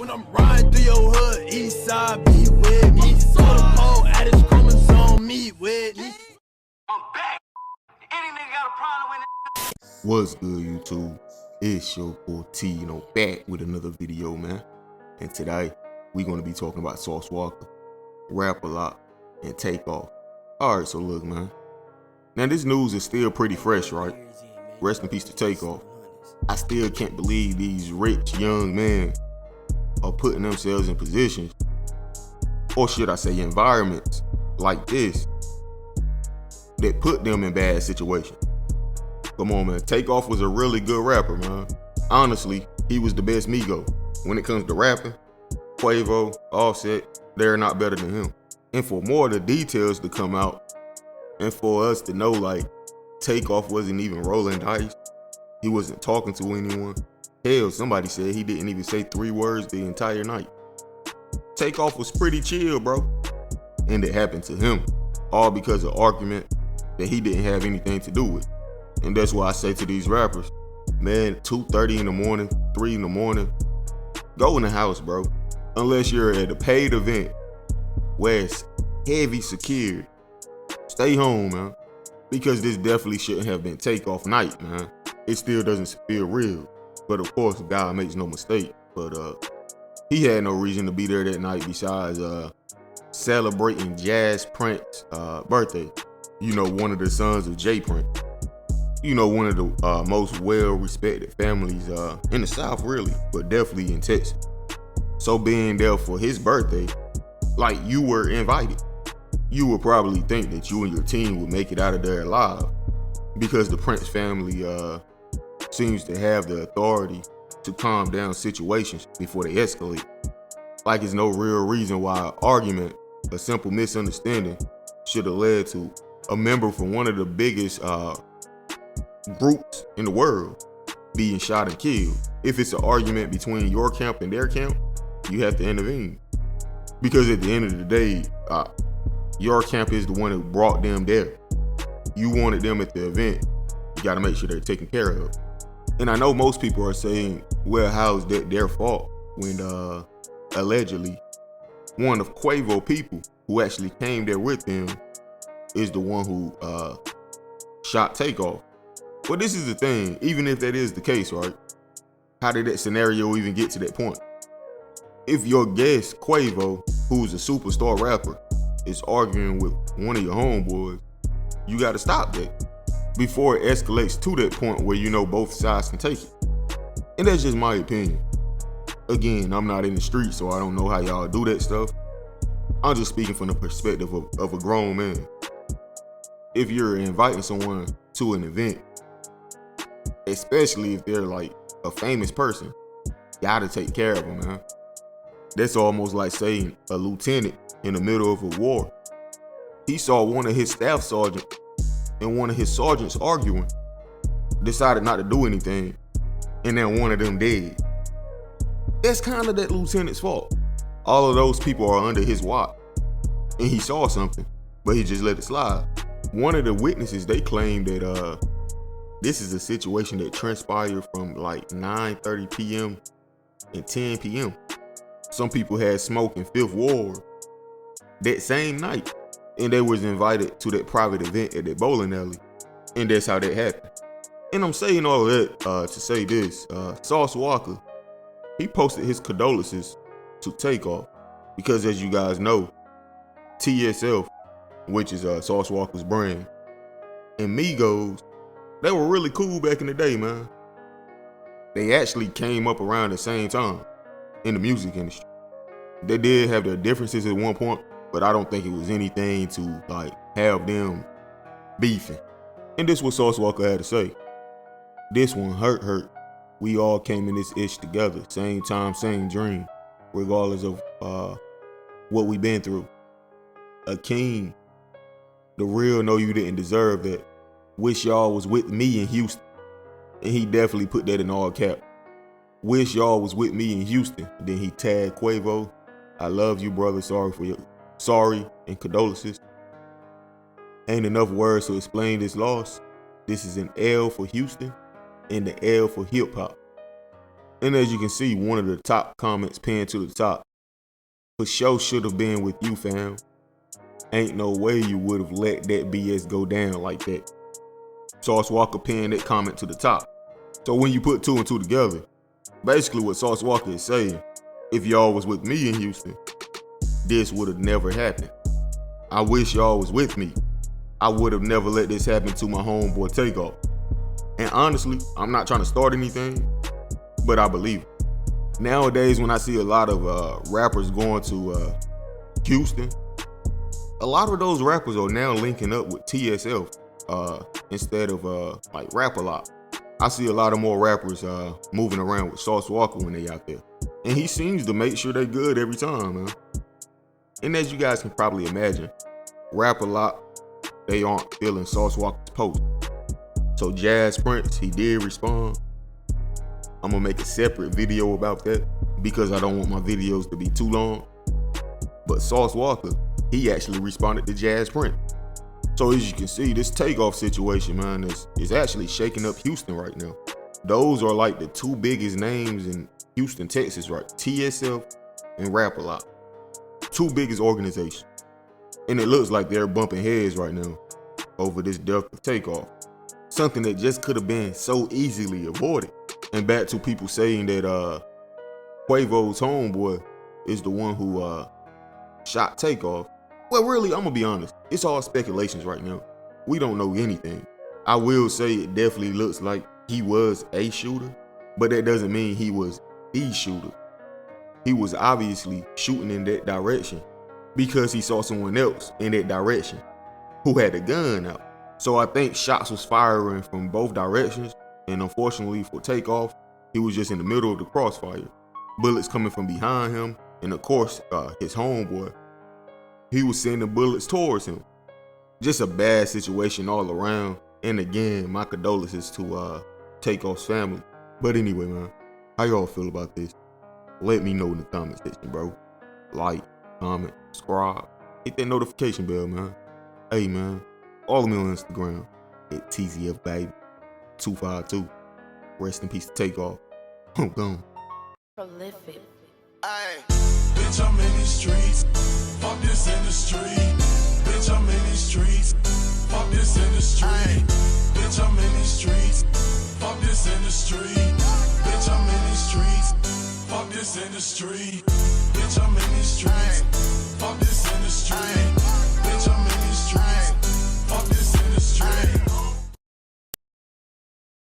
When I'm riding through your hood, east side, be with me. Put a pole at his chromosome, meet with me. I'm back. Any nigga got a problem with it? What's good, YouTube? It's your boy T, back with another video, man. And today, we're going to be talking about Sauce Walka, Rap A Lot, and Takeoff. Alright, so look, man. Now, this news is still pretty fresh, right? Rest in peace to Takeoff. I still can't believe these rich young men are putting themselves in positions, or should I say environments, like this, that put them in bad situations. Come on, man. Takeoff was a really good rapper, man. Honestly, he was the best Migo. When it comes to rapping, Quavo, Offset, they're not better than him. And for more of the details to come out, and for us to know, like, Takeoff wasn't even rolling dice, he wasn't talking to anyone. Hell, somebody said he didn't even say 3 words the entire night. Takeoff was pretty chill, bro. And it happened to him, all because of argument that he didn't have anything to do with. And that's why I say to these rappers, man, 2:30 in the morning, 3 in the morning, go in the house, bro. Unless you're at a paid event where it's heavy secured, stay home, man. Because this definitely shouldn't have been Takeoff night, man. It still doesn't feel real. But of course, God makes no mistake. But he had no reason to be there that night besides celebrating Jazz Prince's birthday. You know, one of the sons of Jay Prince. You know, one of the most well-respected families in the South, really, but definitely in Texas. So being there for his birthday, like, you were invited. You would probably think that you and your team would make it out of there alive, because the Prince family seems to have the authority to calm down situations before they escalate. Like, it's no real reason why an argument, a simple misunderstanding, should have led to a member from one of the biggest groups in the world being shot and killed. If it's an argument between your camp and their camp, you have to intervene. Because at the end of the day, your camp is the one that brought them there. You wanted them at the event. You gotta make sure they're taken care of. And I know most people are saying, well, how is that their fault? When allegedly one of Quavo people who actually came there with them is the one who shot Takeoff. Well, this is the thing, even if that is the case, right? How did that scenario even get to that point? If your guest, Quavo, who's a superstar rapper, is arguing with one of your homeboys, you gotta stop that before it escalates to that point where you know both sides can take it. And that's just my opinion. Again, I'm not in the street, so I don't know how y'all do that stuff. I'm just speaking from the perspective of a grown man. If you're inviting someone to an event, especially if they're like a famous person, you gotta take care of them, man. That's almost like saying a lieutenant in the middle of a war. He saw one of his staff sergeants and one of his sergeants arguing, decided not to do anything, and then one of them dead. That's kind of that lieutenant's fault. All of those people are under his watch, and he saw something, but he just let it slide. One of the witnesses, they claim that this is a situation that transpired from like 9:30 p.m. and 10 p.m. Some people had smoke in Fifth Ward that same night, and they was invited to that private event at that bowling alley, and that's how that happened. And I'm saying all that to say this, Sauce Walka, he posted his condolences to Takeoff, because as you guys know, TSF, which is Sauce Walka's brand, and Migos, they were really cool back in the day, man. They actually came up around the same time in the music industry. They did have their differences at one point, but I don't think it was anything to like have them beefing. And this is what Sauce Walka had to say. This one hurt. We all came in this ish together, same time, same dream, regardless of what we been through. A king, the real know you didn't deserve that. Wish y'all was with me in Houston. And he definitely put that in all cap. Wish y'all was with me in Houston. And then he tagged Quavo. I love you, brother. Sorry and condolences. Ain't enough words to explain this loss. This is an L for Houston and the L for hip hop. And as you can see, one of the top comments pinned to the top, for sure should have been with you, fam. Ain't no way you would have let that BS go down like that. Sauce Walka pinned that comment to the top. So when you put two and two together, basically what Sauce Walka is saying, if y'all was with me in Houston, this would have never happened. I wish y'all was with me. I would have never let this happen to my homeboy Takeoff. And honestly, I'm not trying to start anything, but I believe it. Nowadays, when I see a lot of rappers going to Houston, a lot of those rappers are now linking up with TSF instead of like Rap a Lot. I see a lot of more rappers moving around with Sauce Walka when they out there. And he seems to make sure they good every time, man. And as you guys can probably imagine, Rap a Lot, they aren't feeling Sauce Walka's post. So Jazz Prince, he did respond. I'm gonna make a separate video about that because I don't want my videos to be too long. But Sauce Walka, he actually responded to Jazz Prince. So as you can see, this Takeoff situation, man, is actually shaking up Houston right now. Those are like the two biggest names in Houston, Texas, right? TSF and Rap a Lot. Two biggest organizations. And it looks like they're bumping heads right now over this death of Takeoff. Something that just could have been so easily avoided. And back to people saying that Quavo's homeboy is the one who shot Takeoff. Well, really, I'm gonna be honest. It's all speculations right now. We don't know anything. I will say it definitely looks like he was a shooter, but that doesn't mean he was the shooter. He was obviously shooting in that direction because he saw someone else in that direction who had a gun out. So I think shots was firing from both directions, and unfortunately for Takeoff, he was just in the middle of the crossfire. Bullets coming from behind him, and of course, his homeboy, he was sending bullets towards him. Just a bad situation all around. And again, my condolences to Takeoff's family. But anyway, man, how y'all feel about this? Let me know in the comment section, bro. Like, comment, subscribe, hit that notification bell, man. Hey, man, follow me on Instagram at Teezy baby 252. Rest in peace to Takeoff. I'm gone. Prolific. Aye. Bitch, I'm in these streets. Fuck this industry. Bitch, I'm in these streets. Fuck this industry. Bitch, I'm in these streets. Fuck this industry. Bitch, I'm in these streets. Fuck this industry. Bitch, I'm in these streets. Fuck this industry.